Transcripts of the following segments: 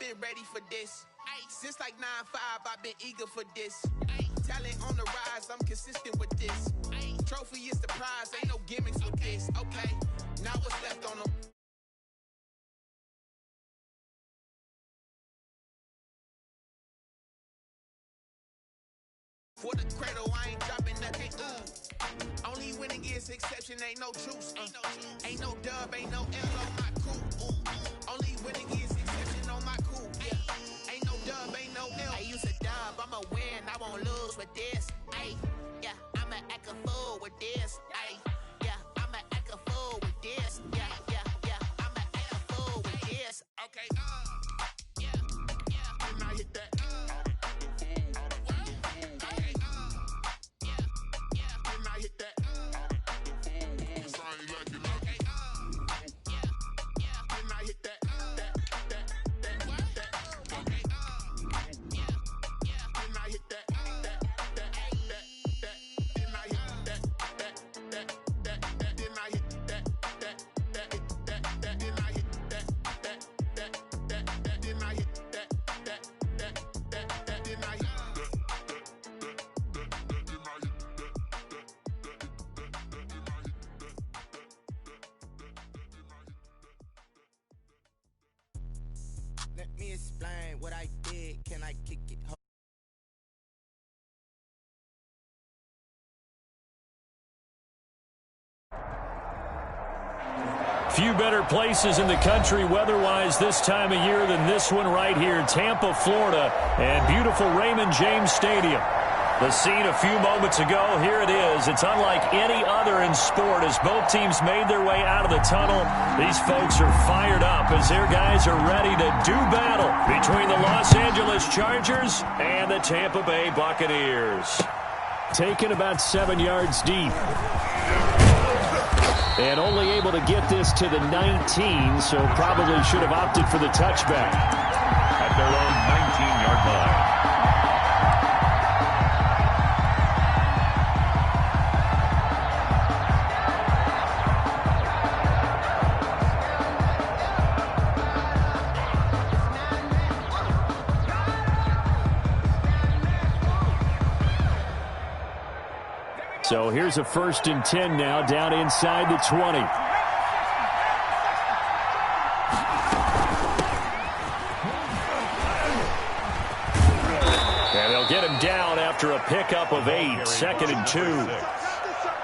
been ready for this. Since like 9-5, I've been eager for this. Talent on the rise, I'm consistent with this. Trophy is the prize, ain't no gimmicks with this. Okay, now what's left on them? For the cradle, I ain't dropping nothing. Only winning is exception, ain't no truce. Ain't no dub, ain't no L on my crew. Only winning is exception on my crew. Yeah. Ain't no dub, ain't no L. I use a dub, I'ma win, I won't lose with this. Ay, yeah, I'ma act a fool with this. Ay, yeah, I'ma act a fool with this. Yeah, I'ma act a fool with this. Okay, yeah, and I hit that. Let me explain what I did. Can I kick it? Few better places in the country weather-wise this time of year than this one right here, Tampa, Florida, and beautiful Raymond James Stadium. The scene a few moments ago, here it is. It's unlike any other in sport as both teams made their way out of the tunnel. These folks are fired up as their guys are ready to do battle between the Los Angeles Chargers and the Tampa Bay Buccaneers. Taken about 7 yards deep. And only able to get this to the 19, so probably should have opted for the touchback. At their own 19-yard line. So here's a 1st and 10 now, down inside the 20. And they'll get him down after a pickup of 8, 2nd and 2.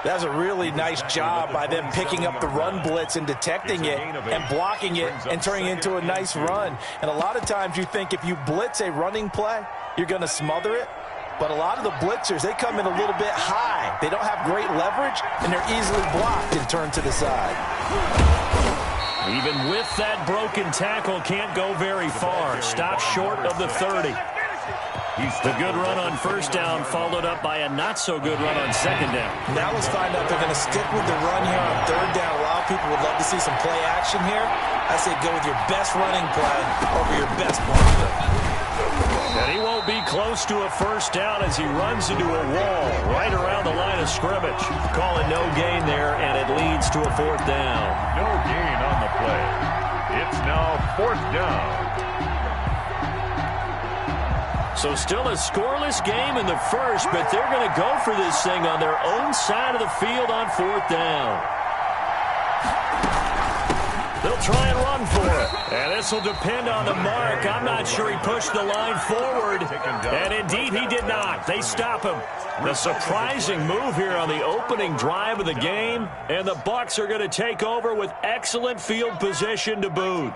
That's a really nice job by them picking up the run blitz and detecting it and blocking it and turning it into a nice run. And a lot of times you think if you blitz a running play, you're going to smother it. But a lot of the blitzers, they come in a little bit high. They don't have great leverage, and they're easily blocked and turned to the side. Even with that broken tackle, can't go very far. Stopped short of the 30. The good run on 1st down followed up by a not-so-good run on 2nd down. Now let's find out they're going to stick with the run here on 3rd down. A lot of people would love to see some play action here. I say go with your best running play over your best blocker. And he won't be close to a 1st down as he runs into a wall right around the line of scrimmage. Calling no gain there, and it leads to a 4th down. No gain on the play. It's now 4th down. So still a scoreless game in the 1st, but they're going to go for this thing on their own side of the field on 4th down. They'll try and run for it. And this will depend on the mark. I'm not sure he pushed the line forward. And indeed, he did not. They stop him. The surprising move here on the opening drive of the game. And the Bucs are going to take over with excellent field position to boot.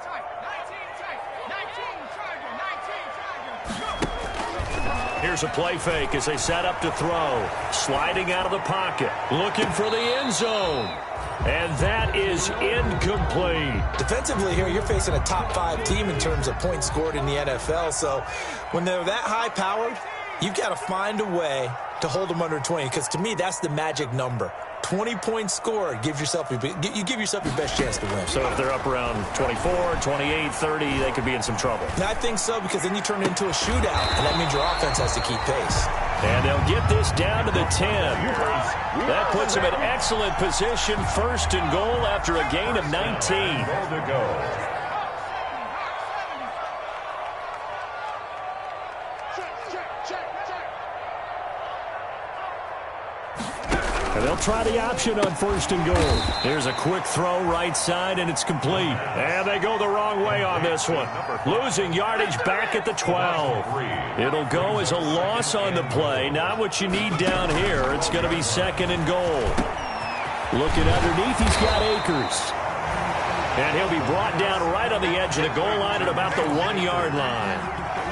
Here's a play fake as they set up to throw. Sliding out of the pocket. Looking for the end zone. And that is incomplete. Defensively here, you're facing a top 5 team in terms of points scored in the NFL. So when they're that high-powered, you've got to find a way to hold them under 20. Because to me, that's the magic number. 20 points scored, you give yourself your best chance to win. So if they're up around 24, 28, 30, they could be in some trouble. And I think so, because then you turn it into a shootout, and that means your offense has to keep pace. And they'll get this down to the 10. That puts them in excellent position, 1st and goal after a gain of 19. try the option on 1st and goal. Here's a quick throw right side, and it's complete. And they go the wrong way on this one. Losing yardage back at the 12. It'll go as a loss on the play. Not what you need down here. It's going to be 2nd and goal. Looking underneath, he's got Akers. And he'll be brought down right on the edge of the goal line at about the 1-yard line.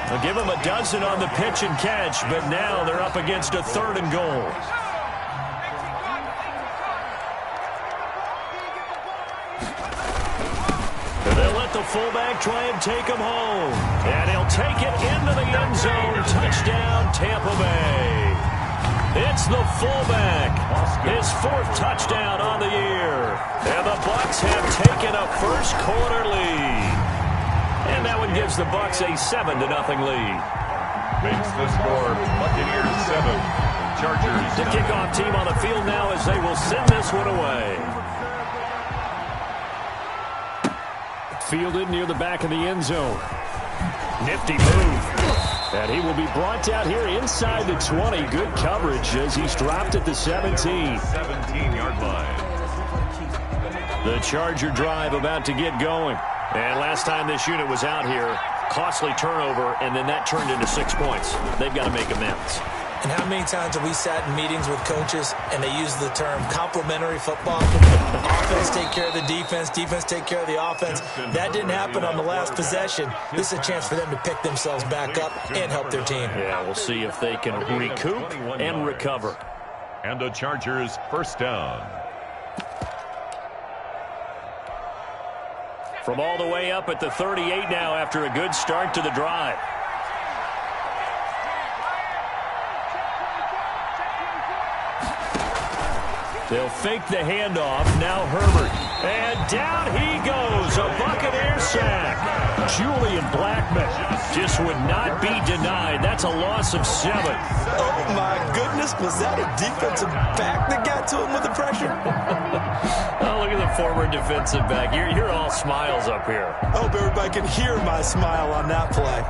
They'll give him a dozen on the pitch and catch, but now they're up against a 3rd and goal. And they'll let the fullback try and take him home. And he'll take it into the end zone. Touchdown, Tampa Bay. It's the fullback. His 4th touchdown on the year. And the Bucs have taken a first quarter lead. And that one gives the Bucs a 7-0 lead. Makes the score Buccaneers 7. Chargers. The kickoff team on the field now as they will send this one away. Fielded near the back of the end zone. Nifty move. And he will be brought down here inside the 20. Good coverage as he's dropped at the 17. 17-yard line. The Charger drive about to get going. And last time this unit was out here, costly turnover, and then that turned into 6 points. They've got to make amends. And how many times have we sat in meetings with coaches and they use the term complementary football? Offense take care of the defense, defense take care of the offense. That didn't happen on the last possession. This is a chance for them to pick themselves back up and help their team. Yeah, we'll see if they can recoup and recover. And the Chargers first down. From all the way up at the 38 now after a good start to the drive. They'll fake the handoff. Now Herbert. And down he goes. A Buccaneer sack. Julian Blackmon just would not be denied. That's a loss of 7. Oh, my goodness. Was that a defensive back that got to him with the pressure? Oh, look at the former defensive back. You're all smiles up here. I hope everybody can hear my smile on that play.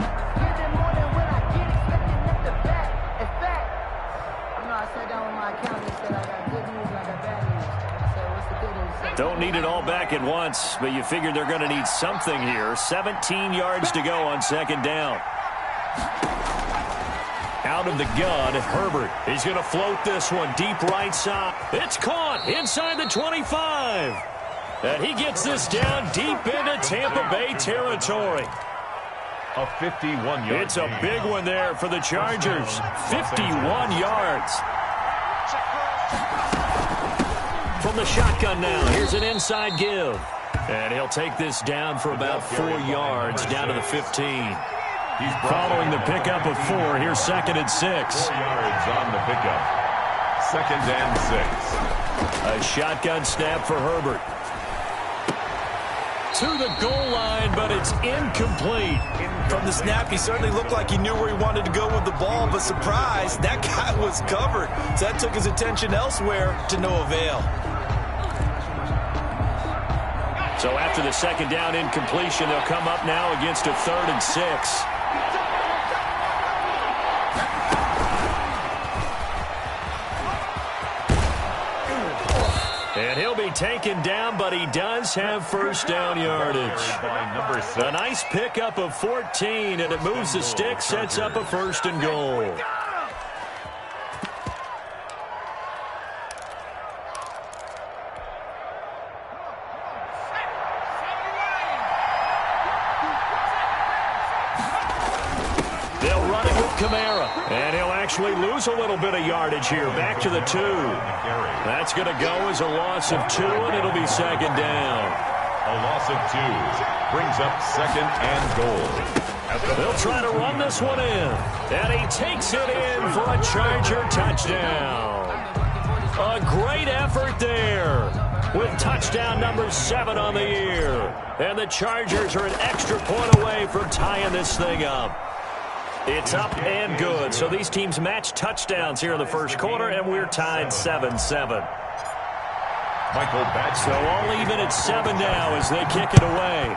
Don't need it all back at once, but you figure they're going to need something here. 17 yards to go on 2nd down. Out of the gun, Herbert. He's going to float this one deep right side. It's caught inside the 25. And he gets this down deep into Tampa Bay territory. A 51-yard. It's a big one there for the Chargers. 51 yards. From the shotgun now, here's an inside give. And he'll take this down for about 4 yards down to the 15. He's following the pickup of 4. Here's 2nd and 6. 4 yards on the pickup. 2nd and 6. A shotgun snap for Herbert. To the goal line, but it's incomplete. From the snap, he certainly looked like he knew where he wanted to go with the ball, but surprise, that guy was covered. So that took his attention elsewhere to no avail. So after the 2nd down incompletion, they'll come up now against a 3rd and 6. And he'll be taken down, but he does have first down yardage. A nice pickup of 14, and it moves the stick, sets up a 1st and goal. They'll run it with Kamara, and he'll actually lose a little bit of yardage here. Back to the 2. That's going to go as a loss of 2, and it'll be 2nd down. A loss of 2 brings up 2nd and goal. They'll try to run this one in, and he takes it in for a Charger touchdown. A great effort there with touchdown number 7 on the year. And the Chargers are an extra point away from tying this thing up. It's up and good. So these teams match touchdowns here in the first quarter, and we're tied 7-7. Michael Batch. So all even at 7 now as they kick it away.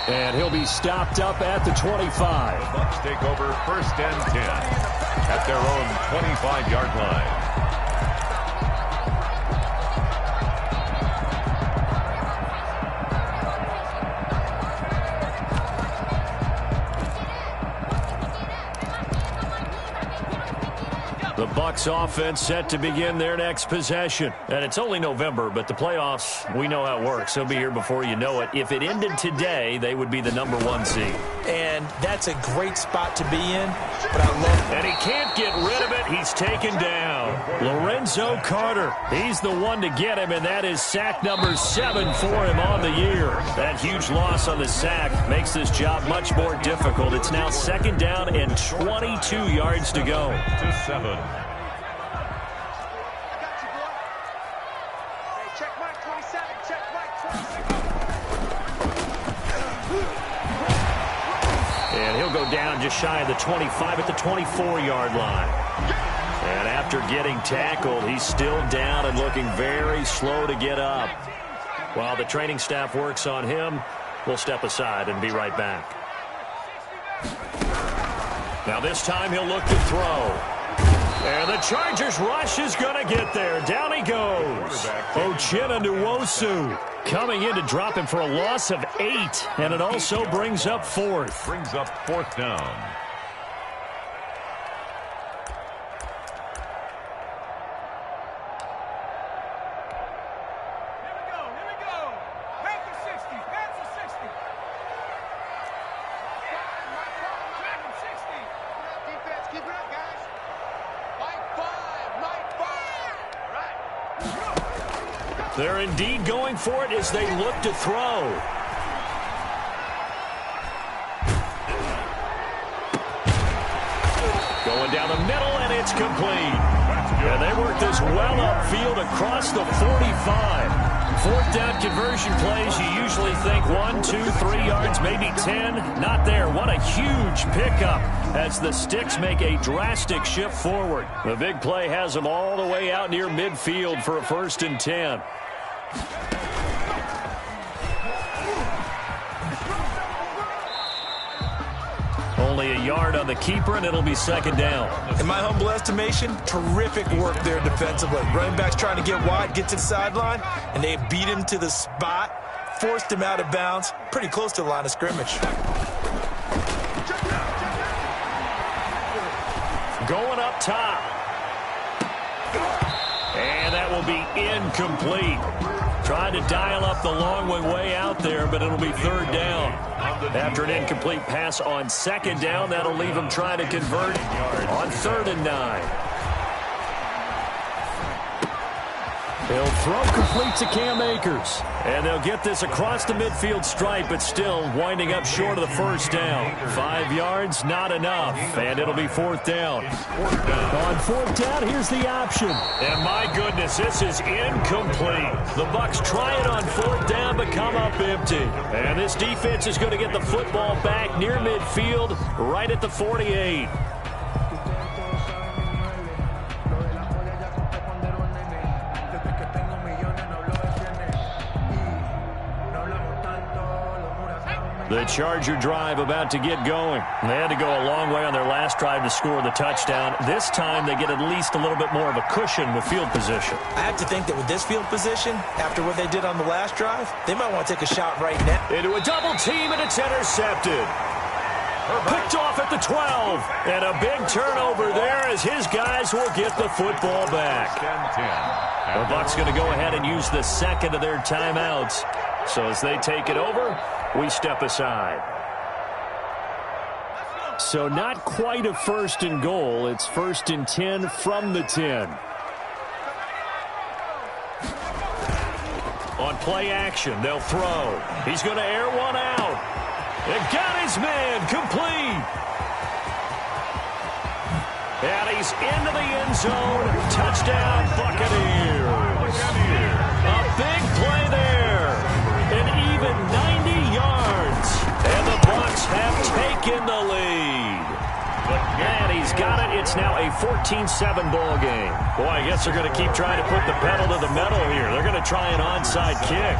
And And he'll be stopped up at the 25. The Bucs take over 1st and 10 at their own 25-yard line. The Bucs offense set to begin their next possession. And it's only November, but the playoffs, we know how it works. They'll be here before you know it. If it ended today, they would be the #1 seed. And that's a great spot to be in, but I love it. And he can't get rid of it. He's taken down. Lorenzo Carter. He's the one to get him, and that is sack number 7 for him on the year. That huge loss on the sack makes this job much more difficult. It's now 2nd down and 22 yards to go. To 7. And he'll go down just shy of the 25 at the 24-yard line. And after getting tackled, he's still down and looking very slow to get up. While the training staff works on him, we'll step aside and be right back. Now this time he'll look to throw. And the Chargers rush is going to get there. Down he goes. Uchenna Nwosu coming in to drop him for a loss of 8. And it also brings up 4th. Brings up 4th down. They're indeed going for it as they look to throw. Going down the middle, and it's complete. And they work this well upfield across the 45. 4th down conversion plays, you usually think 1, 2, 3 yards, maybe 10. Not there. What a huge pickup as the Sticks make a drastic shift forward. The big play has them all the way out near midfield for a 1st and 10. Only a yard on the keeper, and it'll be 2nd down. In my humble estimation, terrific work there defensively. Running back's trying to get wide, get to the sideline, and they beat him to the spot, forced him out of bounds, pretty close to the line of scrimmage. Going up top. And that will be incomplete. Trying to dial up the long way out there, but it'll be 3rd down. After an incomplete pass on 2nd down, that'll leave them trying to convert on 3rd and 9. He'll throw complete to Cam Akers. And they'll get this across the midfield stripe, but still winding up short of the 1st down. 5 yards, not enough. And it'll be 4th down. On 4th down, here's the option. And my goodness, this is incomplete. The Bucs try it on 4th down, but come up empty. And this defense is going to get the football back near midfield, right at the 48. The Charger drive about to get going. They had to go a long way on their last drive to score the touchdown. This time they get at least a little bit more of a cushion with field position. I have to think that with this field position, after what they did on the last drive, they might want to take a shot right now. Into a double team, and it's intercepted. Picked off at the 12. And a big turnover there as his guys will get the football back. The Bucs going to go ahead and use the 2nd of their timeouts. So as they take it over, we step aside. So not quite a 1st and goal. It's 1st and 10 from the 10. On play action, they'll throw. He's going to air one out. And got his man complete. And he's into the end zone. Touchdown, Buccaneers. A big play there. An even 90 yards. And the Bucs have taken the lead. And he's got it. It's now a 14-7 ball game. Boy, I guess they're going to keep trying to put the pedal to the metal here. They're going to try an onside kick.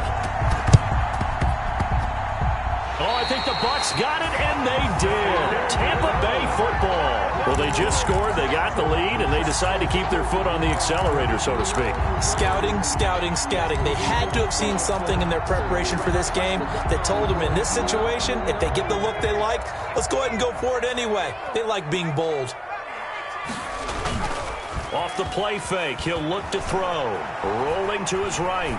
Oh, I think the Bucs got it, and they did. Tampa Bay football. Well, they just scored, they got the lead, and they decide to keep their foot on the accelerator, so to speak. Scouting, scouting, scouting. They had to have seen something in their preparation for this game that told them in this situation, if they get the look they like, let's go ahead and go for it anyway. They like being bold. Off the play fake, he'll look to throw. Rolling to his right.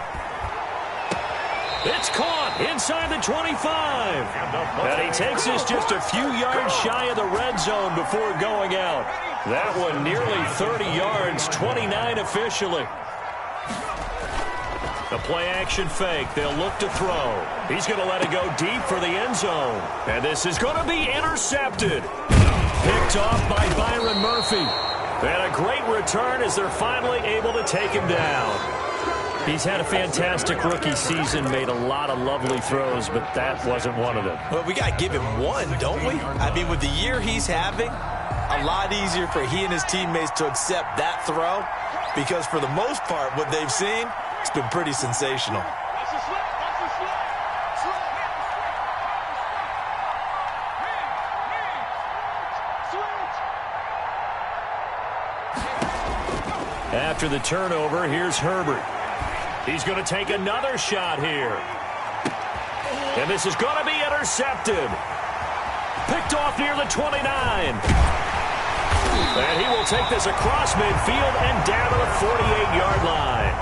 It's caught inside the 25. And he takes this just a few yards shy of the red zone before going out. That one nearly 30 yards, 29 officially. The play action fake. They'll look to throw. He's going to let it go deep for the end zone. And this is going to be intercepted. Picked off by Byron Murphy. And a great return as they're finally able to take him down. He's had a fantastic rookie season, made a lot of lovely throws, but that wasn't one of them. Well, we got to give him one, don't we? I mean, with the year he's having, a lot easier for he and his teammates to accept that throw because for the most part, what they've seen, it's been pretty sensational. After the turnover, here's Herbert. He's going to take another shot here. And this is going to be intercepted. Picked off near the 29. And he will take this across midfield and down to the 48-yard line.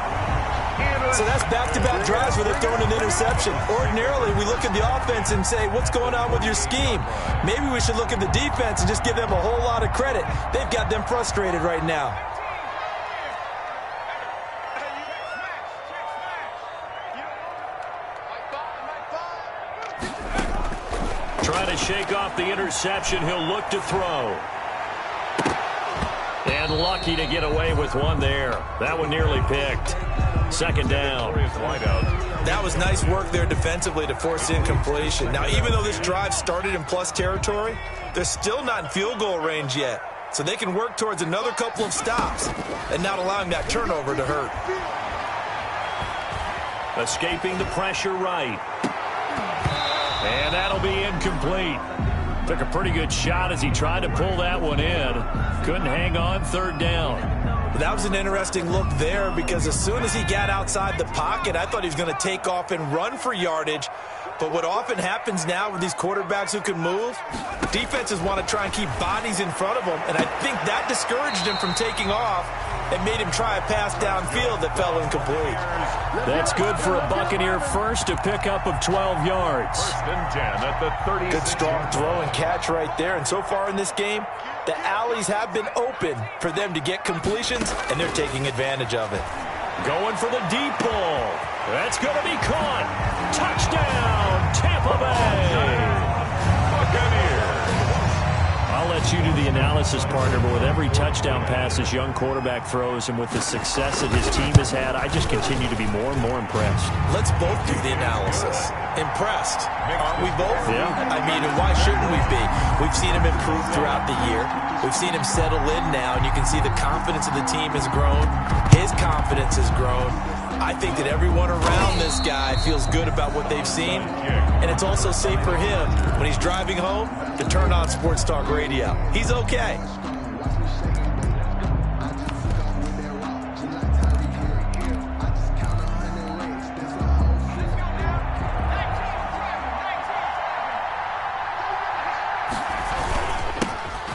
So that's back-to-back drives where they're throwing an interception. Ordinarily, we look at the offense and say, what's going on with your scheme? Maybe we should look at the defense and just give them a whole lot of credit. They've got them frustrated right now. Trying to shake off the interception. He'll look to throw. And lucky to get away with one there. That one nearly picked. Second down. That was nice work there defensively to force incompletion. Now, even though this drive started in plus territory, they're still not in field goal range yet. So they can work towards another couple of stops and not allowing that turnover to hurt. Escaping the pressure right. And that'll be incomplete. Took a pretty good shot as he tried to pull that one in. Couldn't hang on, third down. That was an interesting look there because as soon as he got outside the pocket, I thought he was going to take off and run for yardage. But what often happens now with these quarterbacks who can move, defenses want to try and keep bodies in front of them. And I think that discouraged him from taking off and made him try a pass downfield that fell incomplete. That's good for a Buccaneer first, to pick up of 12 yards. First and 10 at the 30. Good strong throw and catch right there. And so far in this game, the alleys have been open for them to get completions, and they're taking advantage of it. Going for the deep ball. That's going to be caught. Touchdown, Tampa Bay. I'll let you do the analysis, partner, but with every touchdown pass this young quarterback throws and with the success that his team has had, I just continue to be more and more impressed. Let's both do the analysis. Impressed, aren't we both? Yeah. I mean, and why shouldn't we be? We've seen him improve throughout the year. We've seen him settle in now, and you can see the confidence of the team has grown. His confidence has grown. I think that everyone around this guy feels good about what they've seen, and it's also safe for him when he's driving home to turn on Sports Talk Radio. He's okay.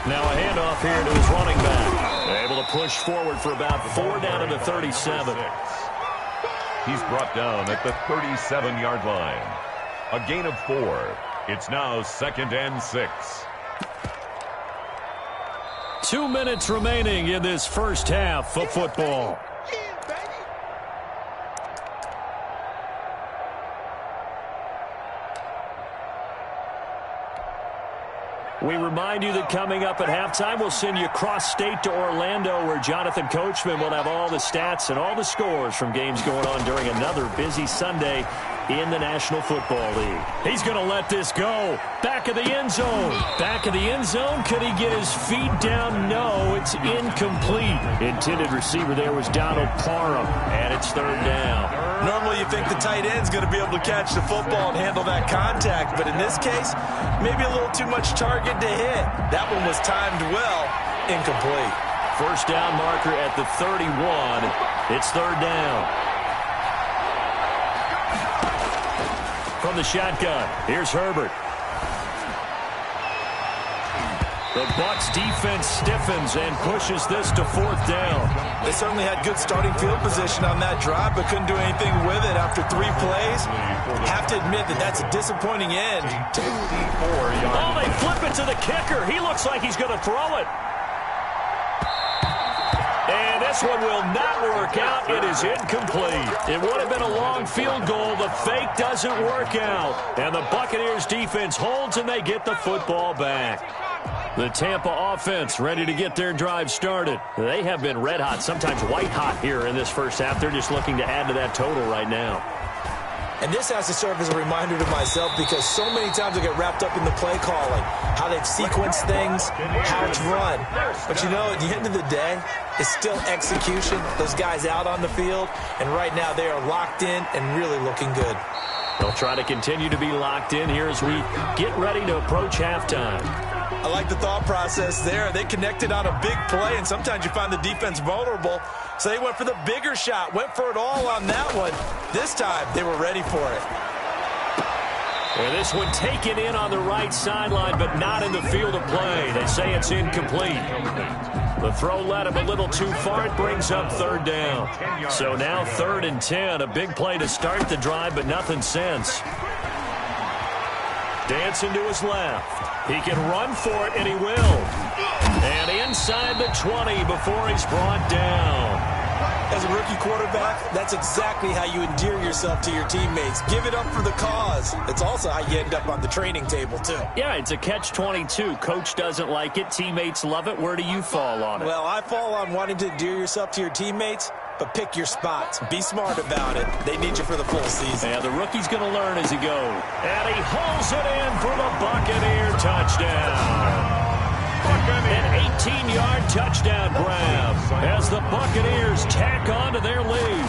Now a handoff here to his running back. Able to push forward for about 4 down to the 37. He's brought down at the 37-yard line. A gain of 4. It's now 2nd and 6. 2 minutes remaining in this first half of football. We remind you that coming up at halftime, we'll send you cross-state to Orlando, where Jonathan Coachman will have all the stats and all the scores from games going on during another busy Sunday in the National Football League. He's going to let this go. Back of the end zone. Back of the end zone. Could he get his feet down? No, it's incomplete. Intended receiver there was Donald Parham, and it's third down. Normally you think the tight end's going to be able to catch the football and handle that contact, but in this case, maybe a little too much target to hit. That one was timed well, incomplete. First down marker at the 31. It's third down. From the shotgun, here's Herbert. The Bucs defense stiffens and pushes this to fourth down. They certainly had good starting field position on that drive, but couldn't do anything with it after 3 plays. Have to admit that that's a disappointing end. Oh, they flip it to the kicker. He looks like he's going to throw it. And this one will not work out. It is incomplete. It would have been a long field goal. The fake doesn't work out. And the Buccaneers defense holds, and they get the football back. The Tampa offense ready to get their drive started. They have been red hot, sometimes white hot here in this first half. They're just looking to add to that total right now. And this has to serve as a reminder to myself because so many times I get wrapped up in the play calling, how they've sequenced things, how it's run. But you know, at the end of the day, it's still execution. Those guys out on the field, and right now they are locked in and really looking good. They'll try to continue to be locked in here as we get ready to approach halftime. I like the thought process there. They connected on a big play, and sometimes you find the defense vulnerable. So they went for the bigger shot, went for it all on that one. This time, they were ready for it. And this one taken in on the right sideline, but not in the field of play. They say it's incomplete. The throw led him a little too far. It brings up third down. So now 3rd and 10. A big play to start the drive, but nothing since. Dancing to his left. He can run for it, and he will. And inside the 20 before he's brought down. As a rookie quarterback, that's exactly how you endear yourself to your teammates. Give it up for the cause. It's also how you end up on the training table, too. Yeah, it's a catch-22. Coach doesn't like it. Teammates love it. Where do you fall on it? Well, I fall on wanting to endear yourself to your teammates, but pick your spots. Be smart about it. They need you for the full season. Yeah, the rookie's going to learn as he goes. And he hauls it in for the Buccaneer touchdown. An 18-yard touchdown grab as the Buccaneers tack on to their lead.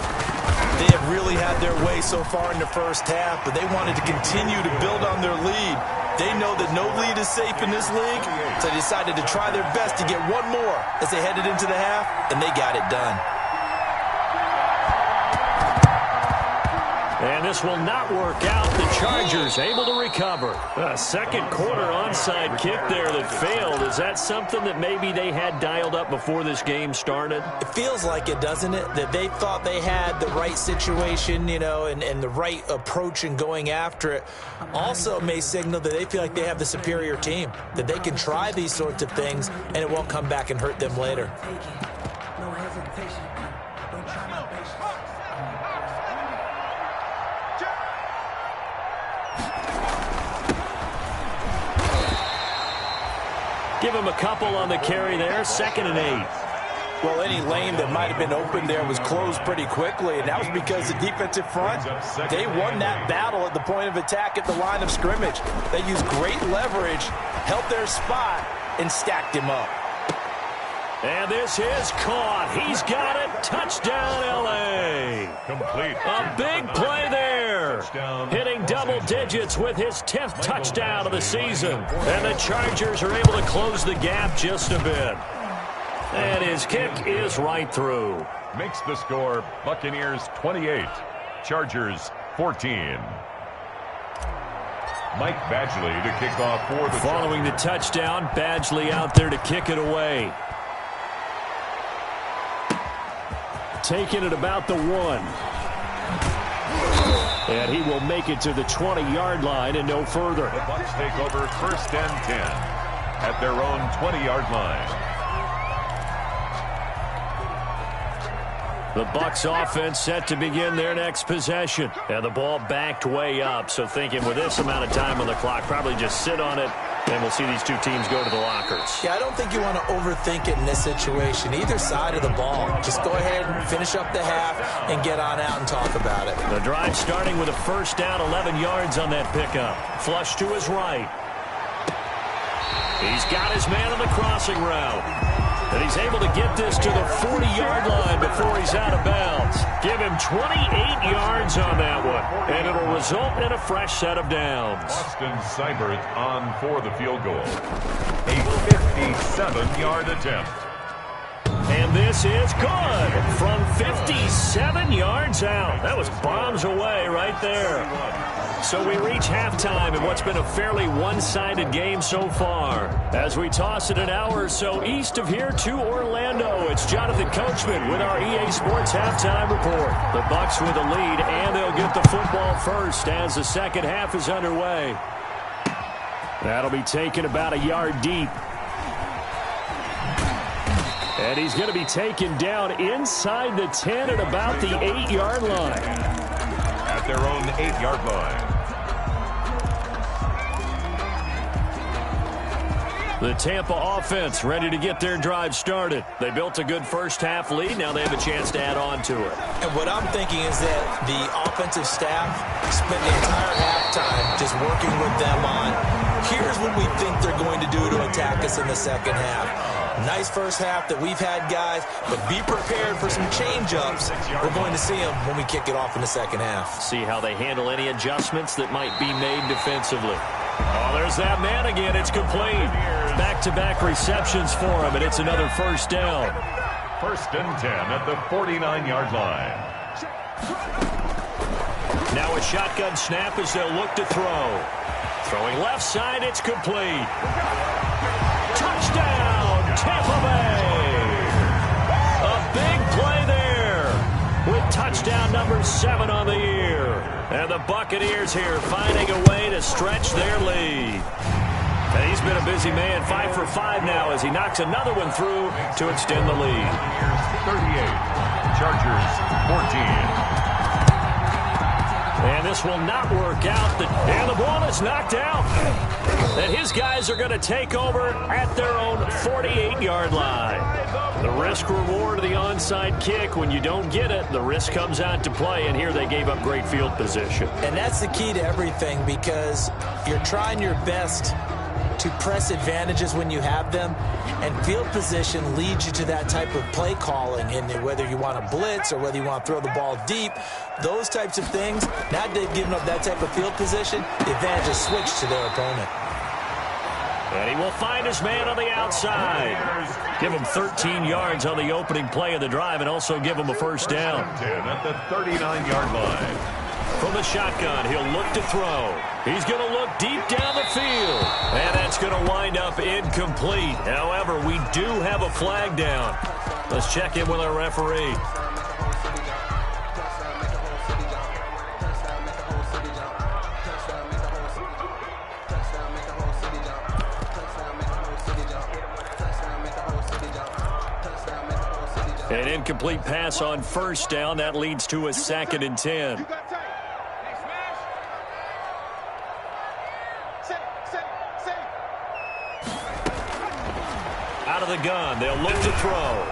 They have really had their way so far in the first half, but they wanted to continue to build on their lead. They know that no lead is safe in this league, so they decided to try their best to get one more as they headed into the half, and they got it done. And this will not work out. The Chargers able to recover. A second quarter onside kick there that failed. Is that something that maybe they had dialed up before this game started? It feels like it, doesn't it? That they thought they had the right situation, you know, and the right approach in going after it. Also may signal that they feel like they have the superior team, that they can try these sorts of things and it won't come back and hurt them later. No hesitation. Don't try my patience. Give him a couple on the carry there. 2nd and 8. Well, any lane that might have been open there was closed pretty quickly, and that was because the defensive front, they won that battle at the point of attack at the line of scrimmage. They used great leverage, held their spot, and stacked him up. And this is caught. He's got it. Touchdown, L.A. Complete. A big play there. Hitting double digits with his 10th touchdown of the season. And the Chargers are able to close the gap just a bit. And his kick is right through. Makes the score Buccaneers 28, Chargers 14. Mike Badgley to kick off for the Following the touchdown, Badgley out there to kick it away. Taking it about the 1. And he will make it to the 20-yard line and no further. The Bucs take over 1st and 10 at their own 20-yard line. The Bucs offense set to begin their next possession. And the ball backed way up. So thinking with this amount of time on the clock, probably just sit on it And we'll see these two teams go to the lockers. Yeah, I don't think you want to overthink it in this situation. Either side of the ball. Just go ahead and finish up the half and get on out and talk about it. The drive starting with a first down, 11 yards on that pickup. Flush to his right. He's got his man on the crossing route. And he's able to get this to the 40-yard line before he's out of bounds. Give him 28 yards on that one. And it'll result in a fresh set of downs. Austin Seibert on for the field goal. A 57-yard attempt. And this is good from 57 yards out. That was bombs away right there. So we reach halftime in what's been a fairly one-sided game so far. As we toss it an hour or so east of here to Orlando, it's Jonathan Coachman with our EA Sports Halftime Report. The Bucs with a lead, and they'll get the football first as the second half is underway. That'll be taken about a yard deep. And he's going to be taken down inside the 10 at about the 8-yard line. At their own 8-yard line. The Tampa offense ready to get their drive started. They built a good first-half lead. Now they have a chance to add on to it. And what I'm thinking is that the offensive staff spent the entire halftime just working with them on, here's what we think they're going to do to attack us in the second half. Nice first half that we've had, guys, but be prepared for some change-ups. We're going to see them when we kick it off in the second half. See how they handle any adjustments that might be made defensively. Oh, there's that man again. It's complete. Back-to-back receptions for him, and it's another first down. First and 10 at the 49-yard line. Now a shotgun snap as they'll look to throw. Throwing left side, it's complete. Touchdown, Tampa Bay. A big play there with touchdown number 7 on the year. And the Buccaneers here finding a way to stretch their lead. And he's been a busy man, 5 for 5 now as he knocks another one through to extend the lead. 38, Chargers 14. And this will not work out. And the ball is knocked out. And his guys are going to take over at their own 48-yard line. The risk-reward of the onside kick, when you don't get it, the risk comes out to play. And here they gave up great field position. And that's the key to everything, because you're trying your best to press advantages when you have them, and field position leads you to that type of play calling. And whether you want to blitz or whether you want to throw the ball deep, those types of things, now they've given up that type of field position, the advantage is switched to their opponent. And he will find his man on the outside. Give him 13 yards on the opening play of the drive and also give him a first down. 10 at the 39-yard line. From the shotgun, he'll look to throw. He's going to look deep down the field. And that's going to wind up incomplete. However, we do have a flag down. Let's check in with our referee. An incomplete pass on first down. That leads to a 2nd and 10. Out of the gun, they'll look to throw.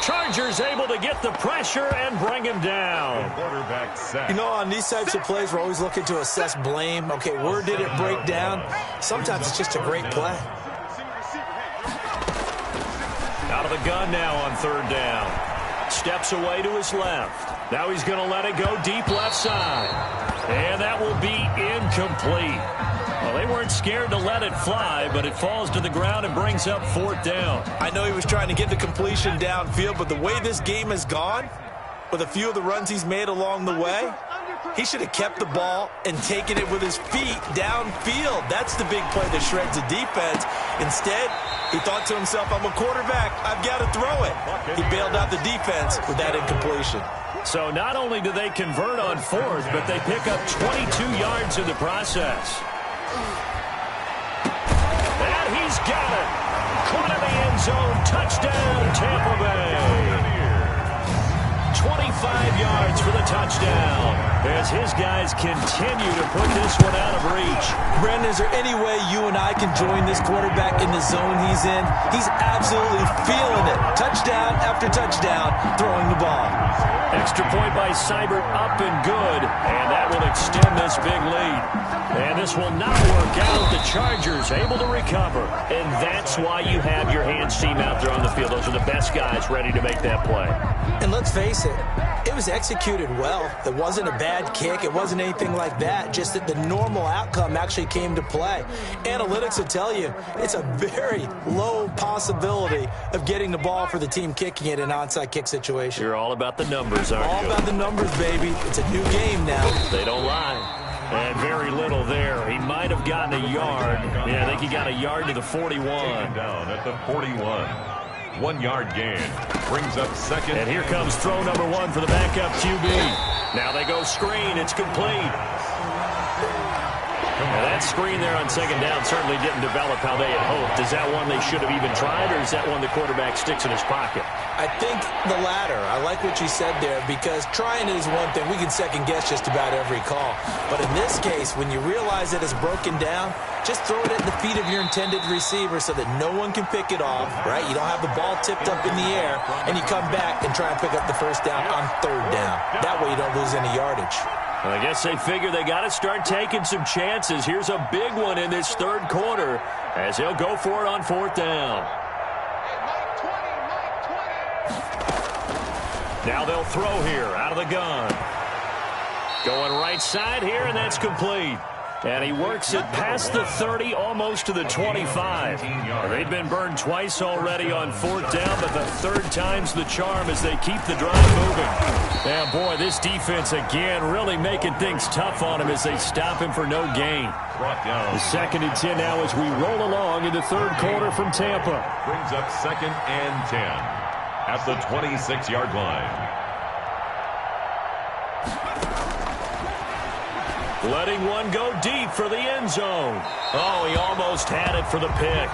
Chargers able to get the pressure and bring him down. Quarterback sack. You know, on these types of plays, we're always looking to assess blame. Okay, where did it break down? Sometimes it's just a great play. Out of the gun now on 3rd down. Steps away to his left. Now he's going to let it go deep left side. And that will be incomplete. Well, they weren't scared to let it fly, but it falls to the ground and brings up 4th down. I know he was trying to get the completion downfield, but the way this game has gone, with a few of the runs he's made along the way, he should have kept the ball and taken it with his feet downfield. That's the big play that shreds the defense. Instead, he thought to himself, I'm a quarterback, I've got to throw it. He bailed out the defense with that incompletion. So not only do they convert on 4th, but they pick up 22 yards in the process. And he's got it. Caught in the end zone. Touchdown, Tampa Bay. 25 yards for the touchdown. as his guys continue to put this one out of reach. Brandon, is there any way you and I can join this quarterback in the zone he's in? He's absolutely feeling it. Touchdown after touchdown, throwing the ball. Extra point by Seibert, up and good, and that will extend this big lead. And this will not work out. The Chargers able to recover, and that's why you have your hands team out there on the field. Those are the best guys ready to make that play. And let's face it, it was executed well. It wasn't a bad kick. It wasn't anything like that. Just that the normal outcome actually came to play. Analytics will tell you it's a very low possibility of getting the ball for the team kicking it in an onside kick situation. You're all about the numbers, aren't you? All about the numbers, baby. It's a new game now. They don't lie. And very little there. He might have gotten a yard. Yeah, I think he got a yard to the 41. Down at the 41. 1 yard gain. Brings up second. And here comes throw number 1 for the backup QB. Now they go screen. It's complete. Now that screen there on second down certainly didn't develop how they had hoped. Is that one they should have even tried, or is that one the quarterback sticks in his pocket? I think the latter. I like what you said there, because trying is one thing. We can second-guess just about every call. But in this case, when you realize that it's broken down, just throw it at the feet of your intended receiver so that no one can pick it off, right? You don't have the ball tipped up in the air, and you come back and try and pick up the first down on third down. That way you don't lose any yardage. I guess they figure they got to start taking some chances. Here's a big one in this third quarter as they'll go for it on fourth down. Now they'll throw here out of the gun. Going right side here, and that's complete. And he works it past the 30, almost to the 25. They've been burned twice already on fourth down, but the third time's the charm as they keep the drive moving. And boy, this defense again really making things tough on him as they stop him for no gain. The 2nd and 10 now as we roll along in the third quarter from Tampa. Brings up 2nd and 10 at the 26-yard line. Letting one go deep for the end zone. Oh, he almost had it for the pick.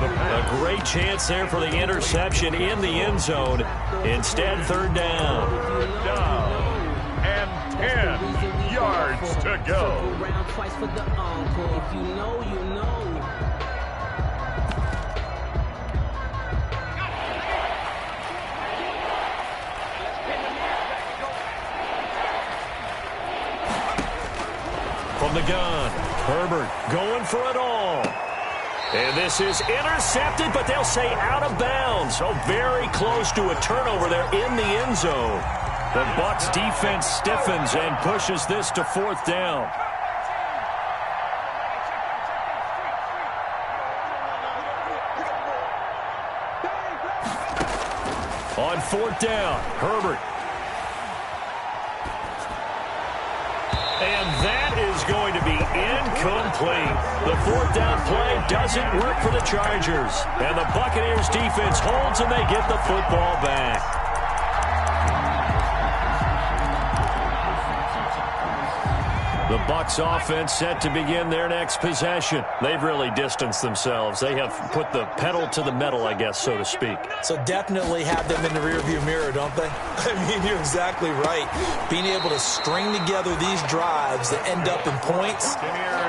A great chance there for the interception in the end zone. Instead, third down. And 10 yards to go. From the gun, Herbert going for it all. And this is intercepted, but they'll say out of bounds. So very close to a turnover there in the end zone. The Bucs defense stiffens and pushes this to fourth down. On fourth down, Herbert. And that is going to be incomplete. The fourth down play doesn't work for the Chargers. And the Buccaneers defense holds and they get the football back. The Bucs offense set to begin their next possession. They've really distanced themselves. They have put the pedal to the metal, I guess, so to speak. So definitely have them in the rearview mirror, don't they? I mean, you're exactly right. Being able to string together these drives that end up in points,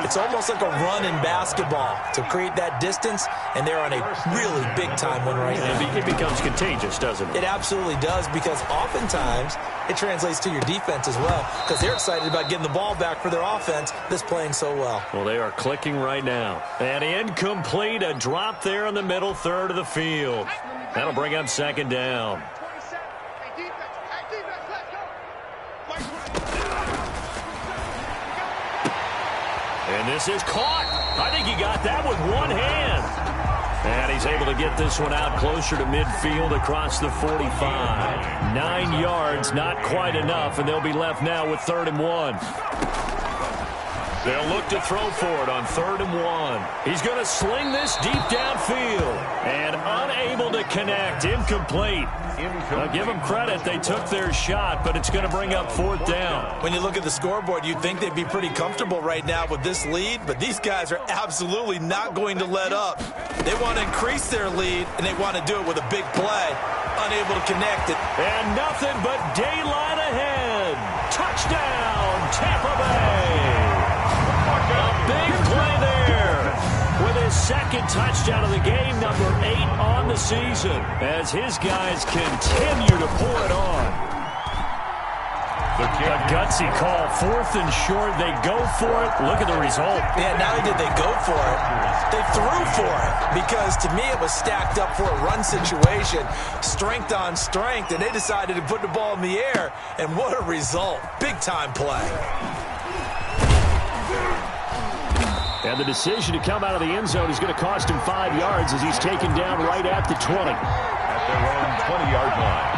it's almost like a run in basketball to create that distance, and they're on a really big-time one right now. It becomes contagious, doesn't it? It absolutely does, because oftentimes it translates to your defense as well, because they're excited about getting the ball back for their offense that's playing so well. Well, they are clicking right now. And incomplete, a drop there in the middle third of the field. That'll bring up second down. And this is caught. I think he got that with one hand. And he's able to get this one out closer to midfield across the 45. 9 yards, not quite enough, and they'll be left now with 3rd and 1. They'll look to throw for it on 3rd and 1. He's going to sling this deep downfield and unable to connect. Incomplete. I'll give them credit. They took their shot, but it's going to bring up 4th down. When you look at the scoreboard, you'd think they'd be pretty comfortable right now with this lead, but these guys are absolutely not going to let up. They want to increase their lead, and they want to do it with a big play. Unable to connect it. And nothing but daylight ahead. Touchdown, Tampa Bay! A big play there with his second touchdown of the game, number 8 on the season, as his guys continue to pour it on. A gutsy call, 4th and short. They go for it. Look at the result. Yeah, not only did they go for it, they threw for it. Because to me, it was stacked up for a run situation. Strength on strength, and they decided to put the ball in the air. And what a result. Big-time play. And the decision to come out of the end zone is going to cost him 5 yards as he's taken down right at the 20. At their own 20-yard line.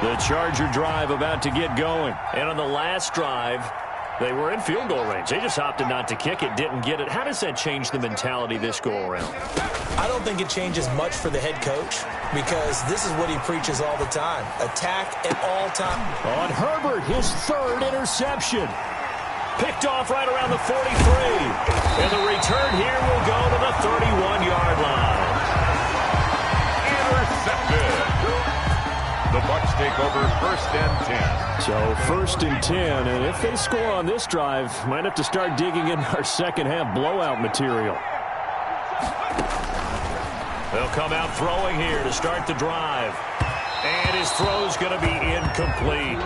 The Charger drive about to get going. And on the last drive, they were in field goal range. They just opted not to kick it, didn't get it. How does that change the mentality this go-around? I don't think it changes much for the head coach because this is what he preaches all the time. Attack at all times. On Herbert, his 3rd interception. Picked off right around the 43. And the return here will go to the 31-yard line. Intercepted. The Bucs take over 1st and 10. So 1st and 10, and if they score on this drive, might have to start digging in our second half blowout material. They'll come out throwing here to start the drive. And his throw's going to be incomplete.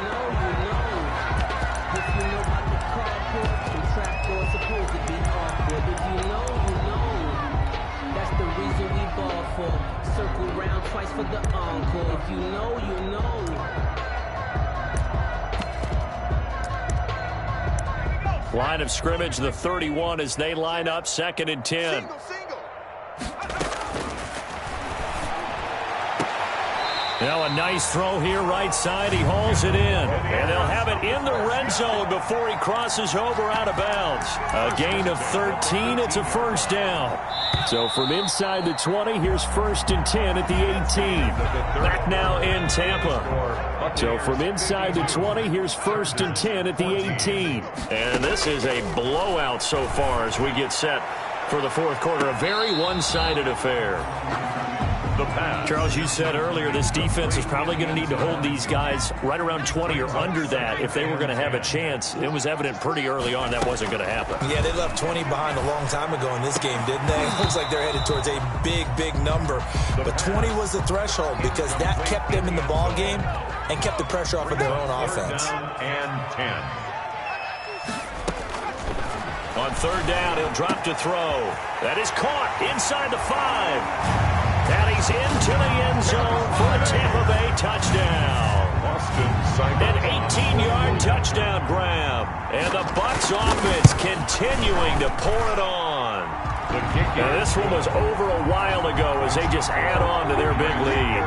Circle round twice for the encore. If you know, you know. Line of scrimmage, the 31 as they line up 2nd and 10. Now a nice throw here right side. He hauls it in. And they'll have it in the red zone before he crosses over out of bounds. A gain of 13. It's a 1st down. So from inside the 20, here's 1st and 10 at the 18. Back now in Tampa. So from inside the 20, here's 1st and 10 at the 18. And this is a blowout so far as we get set for the 4th quarter. A very one-sided affair. Charles, you said earlier this defense is probably going to need to hold these guys right around 20 or under that if they were going to have a chance. It was evident pretty early on that wasn't going to happen. Yeah, they left 20 behind a long time ago in this game, didn't they? Looks like they're headed towards a big, big number. But 20 was the threshold because that kept them in the ball game and kept the pressure off of their own offense. And 10. On 3rd down, he'll drop to throw. That is caught inside the 5. And he's into the end zone for a Tampa Bay touchdown. An 18-yard touchdown grab. And the Bucs offense continuing to pour it on. Now, this one was over a while ago as they just add on to their big lead.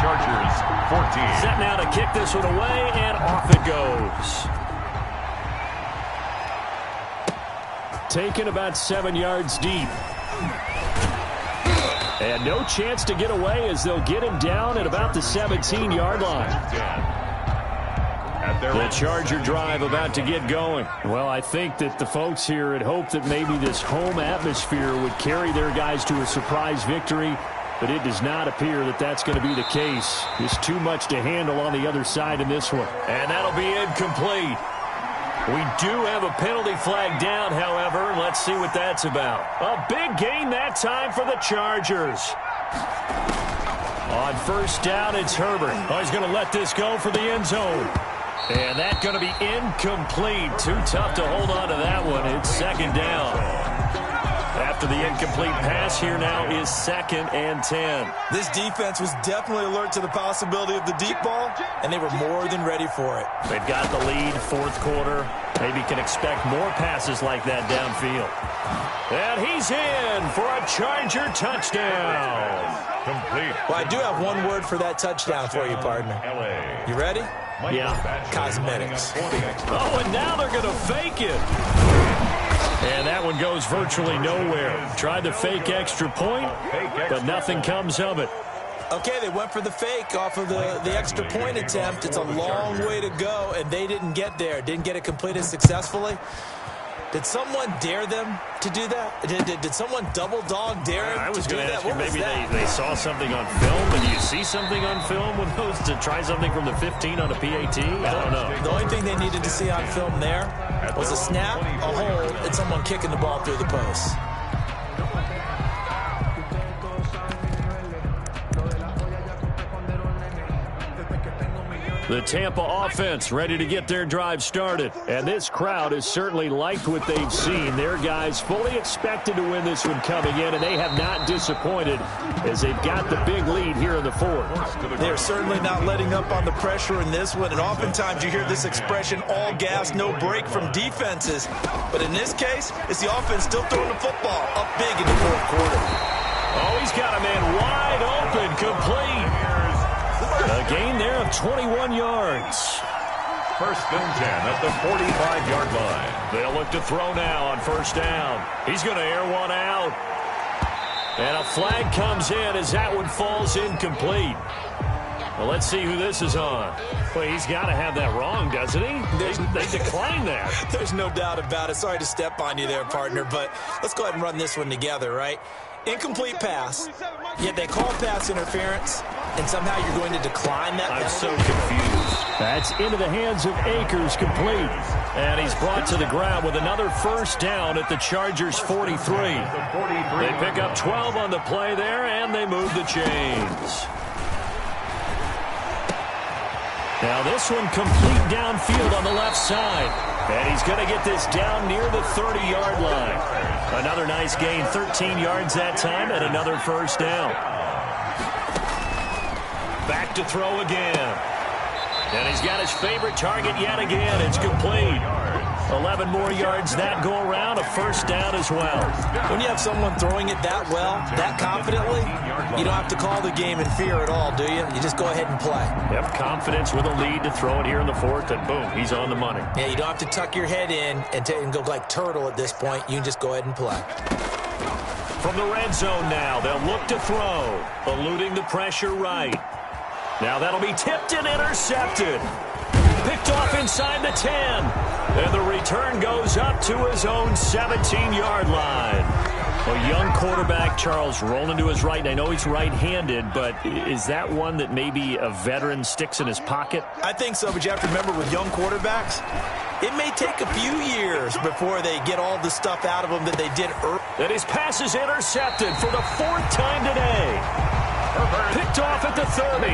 Chargers 14. Set now to kick this one away, and off it goes. Taken about 7 yards deep. And no chance to get away as they'll get him down at about the 17-yard line. The Charger drive about to get going. Well, I think that the folks here had hoped that maybe this home atmosphere would carry their guys to a surprise victory, but it does not appear that that's going to be the case. There's too much to handle on the other side in this one. And that'll be incomplete. We do have a penalty flag down, however. Let's see what that's about. A big gain that time for the Chargers. On 1st down, it's Herbert. Oh, he's going to let this go for the end zone. And that's going to be incomplete. Too tough to hold on to that one. It's 2nd down. After the incomplete pass, here now is 2nd and 10. This defense was definitely alert to the possibility of the deep ball, and they were more than ready for it. They've got the lead, 4th quarter. Maybe can expect more passes like that downfield. And he's in for a Charger touchdown. Complete. Well, I do have one word for that touchdown for you, partner. You ready? Yeah. Cosmetics. Oh, and now they're going to fake it. And that one goes virtually nowhere. Tried the fake extra point, but nothing comes of it. Okay, they went for the fake off of the extra point attempt. It's a long way to go, and they didn't get there. Didn't get it completed successfully. Did someone dare them to do that? Did someone double dog dare them I was to do going to that? ask you, What was maybe that? they saw something on film, and you see something on film with those to try something from the 15 on a PAT? I don't know. The only thing they needed to see on film there was a snap, a hold, and someone kicking the ball through the post. The Tampa offense ready to get their drive started. And this crowd has certainly liked what they've seen. Their guys fully expected to win this one coming in, and they have not disappointed as they've got the big lead here in the fourth. They're certainly not letting up on the pressure in this one, and oftentimes you hear this expression, all gas, no break from defenses. But in this case, it's the offense still throwing the football up big in the fourth quarter. Oh, he's got a man wide open, complete. A gain there of 21 yards. First and 10 at the 45-yard line. They'll look to throw now on first down. He's going to air one out. And a flag comes in as that one falls incomplete. Well, let's see who this is on. Well, he's got to have that wrong, doesn't he? They declined that. There's no doubt about it. Sorry to step on you there, partner, but let's go ahead and run this one together, right? Incomplete pass, yet they call pass interference, and somehow you're going to decline that penalty? I'm so confused. That's into the hands of Akers, complete. And he's brought to the ground with another first down at the Chargers' 43. They pick up 12 on the play there, and they move the chains. Now this one complete downfield on the left side. And he's going to get this down near the 30-yard line. Another nice gain, 13 yards that time, and another first down. Back to throw again. And he's got his favorite target yet again. It's complete. 11 more yards that go around, a first down as well. When you have someone throwing it that well, that confidently, you don't have to call the game in fear at all, do you? You just go ahead and play. Yep, confidence with a lead to throw it here in the fourth, and boom, he's on the money. Yeah, you don't have to tuck your head in and go like turtle at this point. You can just go ahead and play. From the red zone now, they'll look to throw, eluding the pressure right. Now that'll be tipped and intercepted. Picked off inside the 10. And the return goes up to his own 17-yard line. A young quarterback, Charles, rolling to his right. I know he's right-handed, but is that one that maybe a veteran sticks in his pocket? I think so, but you have to remember with young quarterbacks, it may take a few years before they get all the stuff out of them that they did early. And his pass is intercepted for the fourth time today. Picked off at the 30.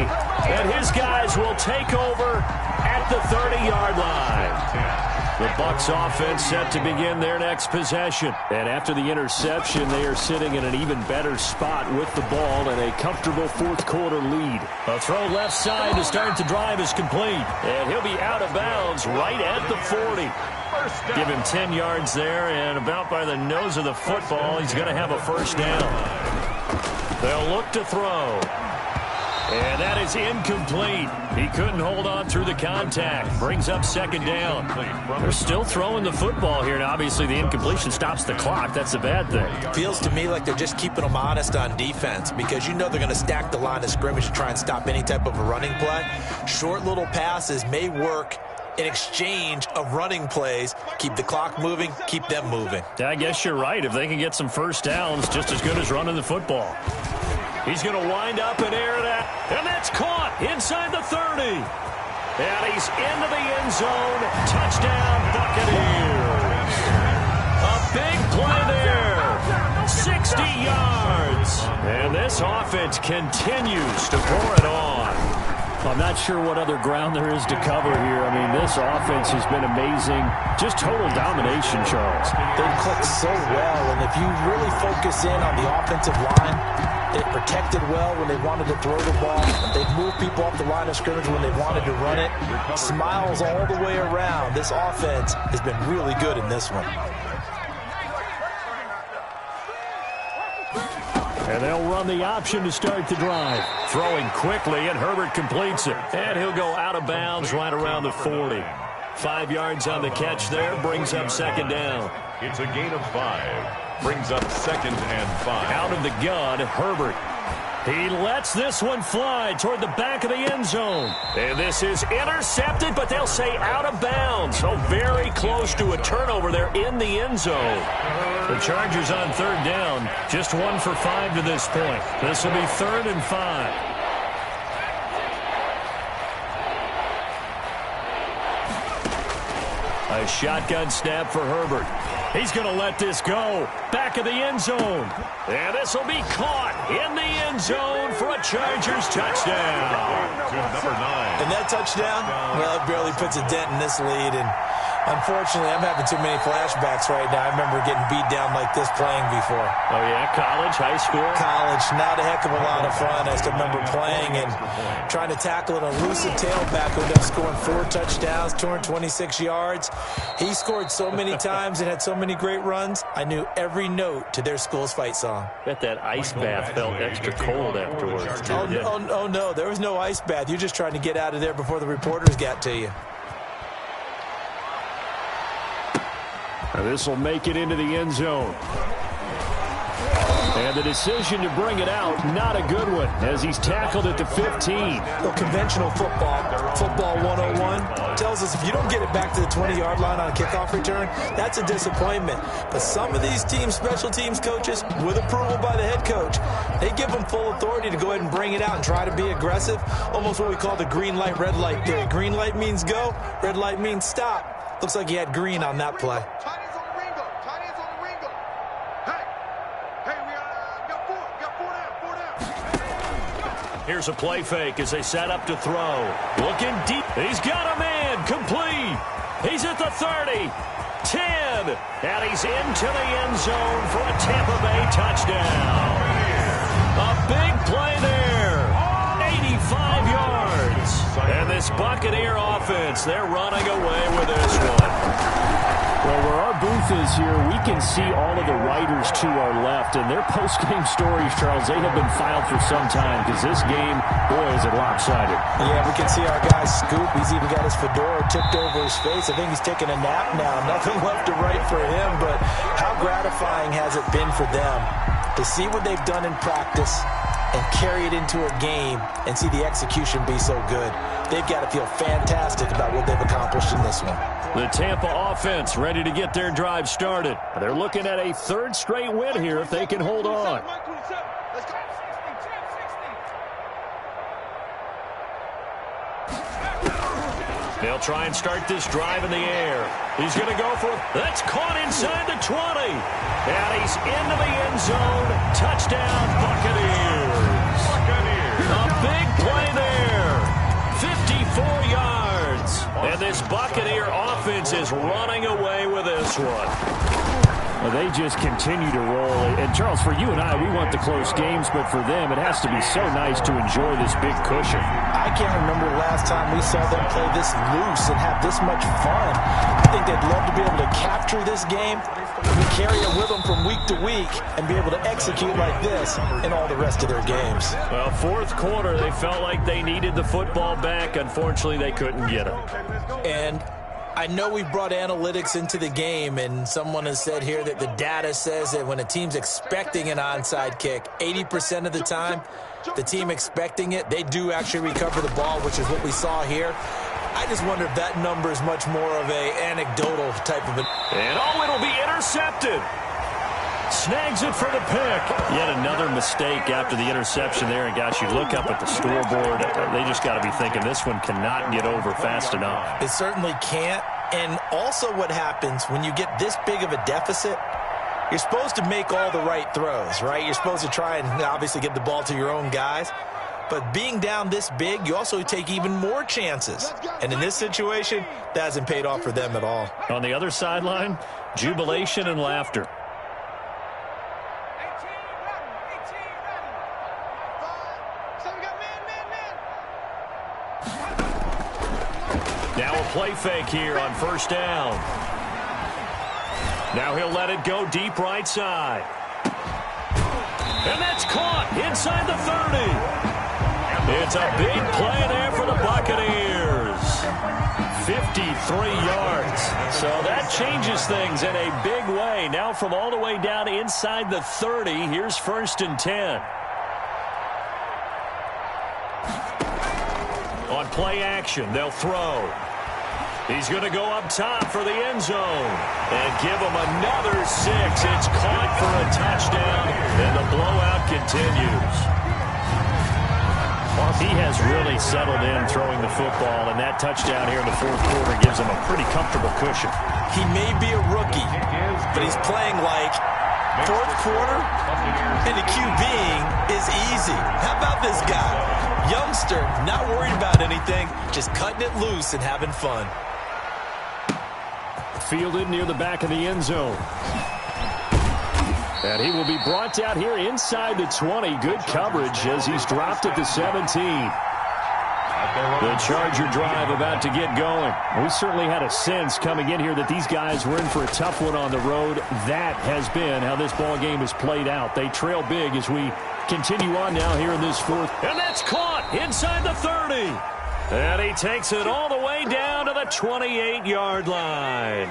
And his guys will take over at the 30-yard line. The Bucs offense set to begin their next possession. And after the interception, they are sitting in an even better spot with the ball and a comfortable fourth quarter lead. A throw left side to start the drive is complete. And he'll be out of bounds right at the 40. Give him 10 yards there, and about by the nose of the football, he's going to have a first down. They'll look to throw. And that is incomplete. He couldn't hold on through the contact. Brings up second down. They're still throwing the football here, and obviously the incompletion stops the clock. That's the bad thing. Feels to me like they're just keeping them honest on defense because you know they're going to stack the line of scrimmage to try and stop any type of a running play. Short little passes may work in exchange of running plays. Keep the clock moving, keep them moving. I guess you're right. If they can get some first downs, just as good as running the football. He's going to wind up and air it out. And that's caught inside the 30. And he's into the end zone. Touchdown, Buccaneers. A big play there. 60 yards. And this offense continues to pour it on. I'm not sure what other ground there is to cover here. I mean, this offense has been amazing. Just total domination, Charles. They've clicked so well, and if you really focus in on the offensive line, they've protected well when they wanted to throw the ball. They've moved people off the line of scrimmage when they wanted to run it. Smiles all the way around. This offense has been really good in this one. And they'll run the option to start the drive. Throwing quickly, and Herbert completes it. And he'll go out of bounds right around the 40. 5 yards on the catch there, brings up second down. It's a gain of 5. Brings up second and 5. Out of the gun, Herbert. He lets this one fly toward the back of the end zone. And this is intercepted, but they'll say out of bounds. So very close to a turnover there in the end zone. The Chargers on third down, just 1 for 5 to this point. This will be 3rd and 5. A shotgun snap for Herbert. He's going to let this go. Back of the end zone. And this will be caught in the end zone for a Chargers touchdown. To number 9. And that touchdown, well, it barely puts a dent in this lead. And unfortunately, I'm having too many flashbacks right now. I remember getting beat down like this playing before. Oh, yeah? College, high school? College, not a heck of a lot of fun. I still remember playing and trying to tackle an elusive tailback who ended up scoring 4 touchdowns, 226 yards. He scored so many times and had so many great runs, I knew every note to their school's fight song. Bet that ice bath felt extra cold afterwards. Oh, no, there was no ice bath. You're just trying to get out of there before the reporters got to you. This will make it into the end zone. And the decision to bring it out, not a good one, as he's tackled at the 15. Well, conventional football 101, tells us if you don't get it back to the 20-yard line on a kickoff return, that's a disappointment. But some of these teams, special teams coaches, with approval by the head coach, they give them full authority to go ahead and bring it out and try to be aggressive, almost what we call the green light, red light theory. Green light means go, red light means stop. Looks like he had green on that play. Here's a play fake as they set up to throw. Looking deep. He's got a man. Complete. He's at the 30. 10. And he's into the end zone for a Tampa Bay touchdown. A big play there. 85 yards. And this Buccaneer offense, they're running away with this one. Well, where our booth is here, we can see all of the writers to our left. And their post-game stories, Charles, they have been filed for some time because this game, boy, is it lopsided. Yeah, we can see our guy Scoop. He's even got his fedora tipped over his face. I think he's taking a nap now. Nothing left to write for him, but how gratifying has it been for them to see what they've done in practice and carry it into a game and see the execution be so good. They've got to feel fantastic about what they've accomplished in this one. The Tampa offense ready to get their drive started. They're looking at a 3rd straight win here if they can hold on. They'll try and start this drive in the air. He's going to go for it. That's caught inside the 20. And he's into the end zone. Touchdown, Buccaneers. A big play there. 54 yards. And this Buccaneer offense is running away with this one. Well, they just continue to roll. And, Charles, for you and I, we want the close games, but for them, it has to be so nice to enjoy this big cushion. I can't remember the last time we saw them play this loose and have this much fun. I think they'd love to be able to capture this game and carry it with them from week to week and be able to execute like this in all the rest of their games. Well, 4th quarter, they felt like they needed the football back. Unfortunately, they couldn't get it. And I know we brought analytics into the game, and someone has said here that the data says that when a team's expecting an onside kick, 80% of the time, the team expecting it, they do actually recover the ball, which is what we saw here. I just wonder if that number is much more of a anecdotal type of a... And it'll be intercepted. Snags it for the pick. Yet another mistake after the interception there. And, gosh, you look up at the scoreboard. They just got to be thinking this one cannot get over fast enough. It certainly can't. And also what happens when you get this big of a deficit, you're supposed to make all the right throws, right? You're supposed to try and obviously get the ball to your own guys. But being down this big, you also take even more chances. And in this situation, that hasn't paid off for them at all. On the other sideline, jubilation and laughter. Now a play fake here on 1st down. Now he'll let it go deep right side. And that's caught inside the 30. It's a big play there for the Buccaneers. 53 yards. So that changes things in a big way. Now from all the way down inside the 30, here's 1st and 10. On play action, they'll throw. He's going to go up top for the end zone and give him another 6. It's caught for a touchdown, and the blowout continues. He has really settled in throwing the football, and that touchdown here in the fourth quarter gives him a pretty comfortable cushion. He may be a rookie, but he's playing like fourth quarter, and the QBing is easy. How about this guy? Youngster, not worried about anything, just cutting it loose and having fun. Fielded near the back of the end zone. And he will be brought down here inside the 20. Good coverage as he's dropped at the 17. The Charger drive about to get going. We certainly had a sense coming in here that these guys were in for a tough one on the road. That has been how this ball game has played out. They trail big as we continue on now here in this fourth. And that's caught inside the 30. And he takes it all the way down to the 28-yard line.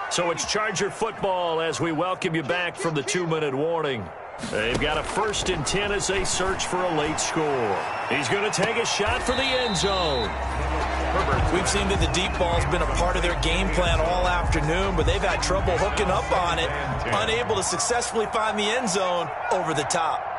So it's Charger football as we welcome you back from the 2-minute warning. They've got a 1st and 10 as they search for a late score. He's going to take a shot for the end zone. We've seen that the deep ball's been a part of their game plan all afternoon, but they've had trouble hooking up on it, unable to successfully find the end zone over the top.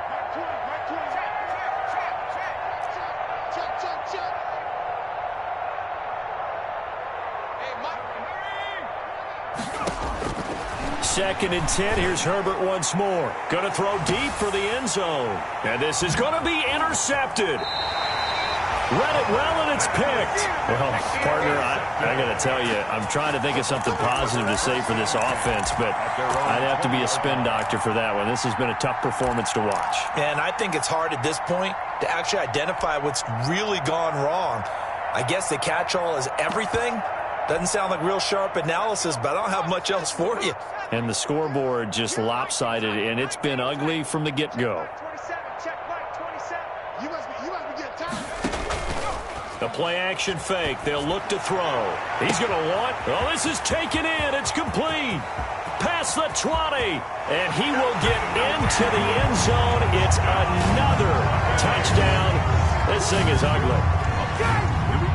Second and 10. Here's Herbert once more. Going to throw deep for the end zone. And this is going to be intercepted. Read it well, and it's picked. Well, partner, I got to tell you, I'm trying to think of something positive to say for this offense, but I'd have to be a spin doctor for that one. This has been a tough performance to watch. And I think it's hard at this point to actually identify what's really gone wrong. I guess the catch-all is everything. Doesn't sound like real sharp analysis, but I don't have much else for you. And the scoreboard just lopsided, and it's been ugly from the get-go. The play-action fake. They'll look to throw. He's going to want. Oh, this is taken in. It's complete. Past the 20. And he will get into the end zone. It's another touchdown. This thing is ugly.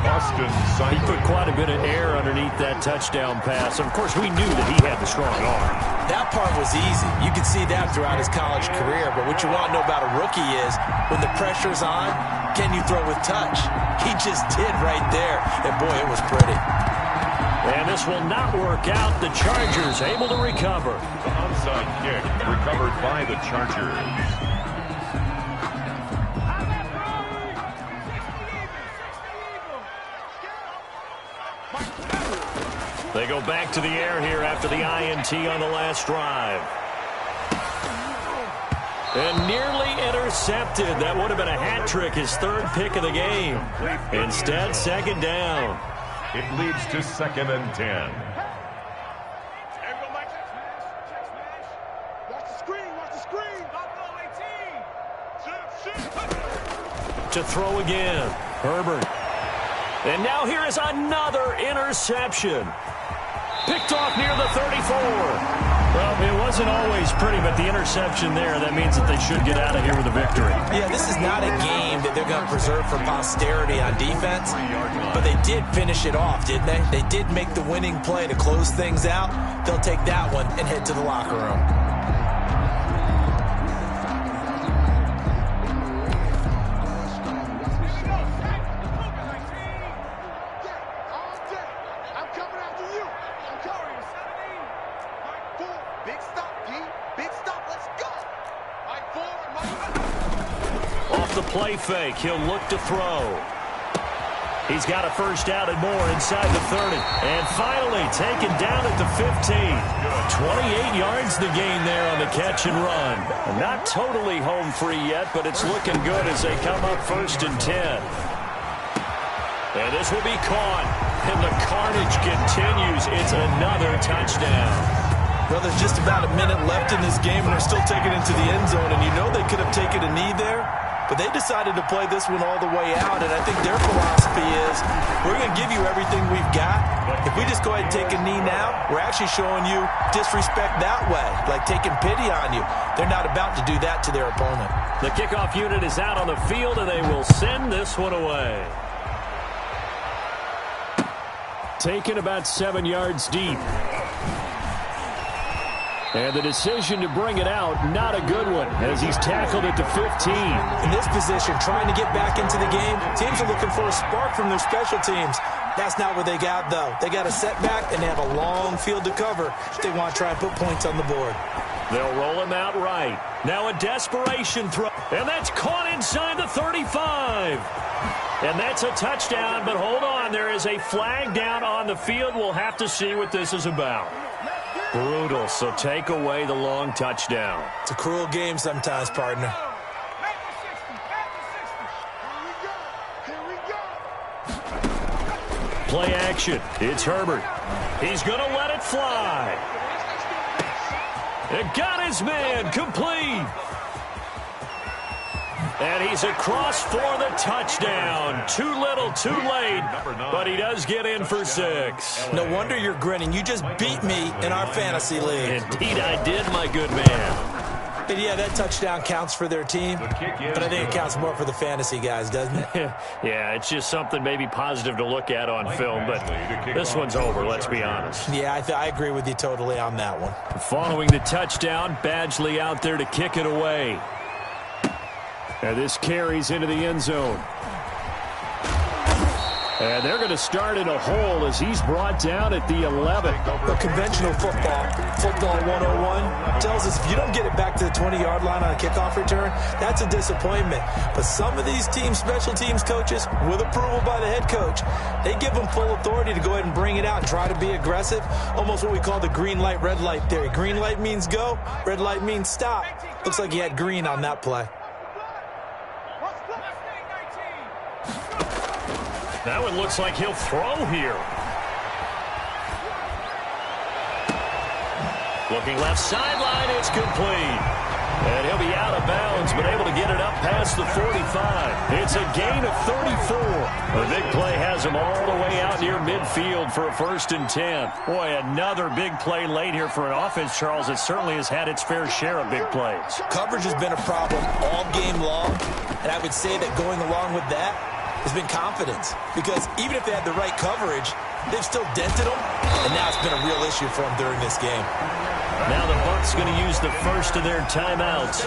He put quite a bit of air underneath that touchdown pass. Of course, we knew that he had the strong arm. That part was easy. You can see that throughout his college career. But what you want to know about a rookie is when the pressure's on, can you throw with touch? He just did right there. And, boy, it was pretty. And this will not work out. The Chargers able to recover. The onside kick recovered by the Chargers. They go back to the air here after the INT on the last drive. And nearly intercepted. That would have been a hat trick, his 3rd pick of the game. Instead, 2nd down. It leads to 2nd and 10. To throw again. Herbert. And now here is another interception. Picked off near the 34. Well, it wasn't always pretty, but the interception there, that means that they should get out of here with a victory. Yeah, this is not a game that they're going to preserve for posterity on defense, but they did finish it off, didn't they? They did make the winning play to close things out. They'll take that one and head to the locker room. Play fake. He'll look to throw. He's got a 1st down and more inside the 30. And finally taken down at the 15. 28 yards the gain there on the catch and run. Not totally home free yet, but it's looking good as they come up 1st and 10. And this will be caught. And the carnage continues. It's another touchdown. Well, there's just about a minute left in this game, and they're still taking it to the end zone. And you know they could have taken a knee there, but they decided to play this one all the way out. And I think their philosophy is, we're going to give you everything we've got. If we just go ahead and take a knee now, we're actually showing you disrespect that way, like taking pity on you. They're not about to do that to their opponent. The kickoff unit is out on the field, and they will send this one away. taken about 7 yards deep. And the decision to bring it out, not a good one, as he's tackled at the 15. In this position, trying to get back into the game, teams are looking for a spark from their special teams. That's not what they got, though. They got a setback, and they have a long field to cover if they want to try and put points on the board. They'll roll him out right. Now a desperation throw, and that's caught inside the 35. And that's a touchdown, but hold on. There is a flag down on the field. We'll have to see what this is about. Brutal, so take away the long touchdown. It's a cruel game sometimes, partner. Play action. It's Herbert. He's going to let it fly. It got his man complete. And he's across for the touchdown. Too little, too late, but he does get in for 6. No wonder you're grinning. You just beat me in our fantasy league. Indeed I did, my good man. And yeah, that touchdown counts for their team, but I think it counts more for the fantasy guys, doesn't it? Yeah, it's just something maybe positive to look at on film, but this one's over, let's be honest. Yeah, I agree with you totally on that one. Following the touchdown, Badgley out there to kick it away. And this carries into the end zone. And they're going to start in a hole as he's brought down at the 11. But conventional football 101, tells us if you don't get it back to the 20-yard line on a kickoff return, that's a disappointment. But some of these special teams coaches, with approval by the head coach, they give them full authority to go ahead and bring it out and try to be aggressive. Almost what we call the green light, red light theory. Green light means go, red light means stop. Looks like he had green on that play. That one looks like he'll throw here. Looking left sideline, it's complete. And he'll be out of bounds, but able to get it up past the 45. It's a gain of 34. The big play has him all the way out near midfield for a 1st and 10. Boy, another big play late here for an offense, Charles, that certainly has had its fair share of big plays. Coverage has been a problem all game long, and I would say that going along with that has been confidence, because even if they had the right coverage, they've still dented them, and now it's been a real issue for them during this game. Now the Bucs going to use the first of their timeouts.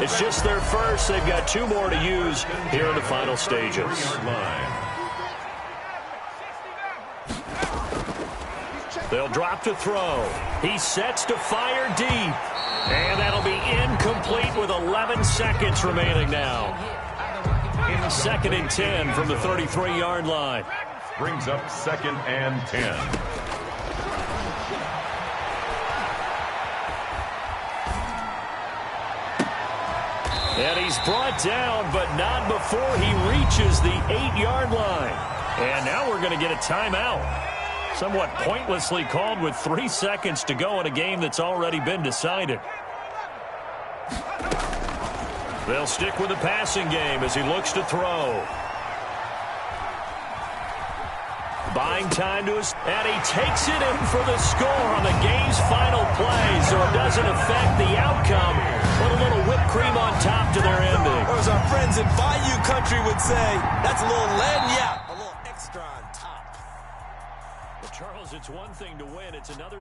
It's just their first. They've got 2 more to use here in the final stages. They'll drop to throw. He sets to fire deep, and that'll be incomplete with 11 seconds remaining now. 2nd and 10 from the 33-yard line. Brings up 2nd and 10. And he's brought down, but not before he reaches the 8-yard line. And now we're going to get a timeout. Somewhat pointlessly called with 3 seconds to go in a game that's already been decided. They'll stick with the passing game as he looks to throw. Buying time to his, and he takes it in for the score on the game's final play, so it doesn't affect the outcome. Put a little whipped cream on top to their ending. Or as our friends in Bayou Country would say, that's a little lagniappe, a little extra on top. Well, Charles, it's one thing to win, it's another.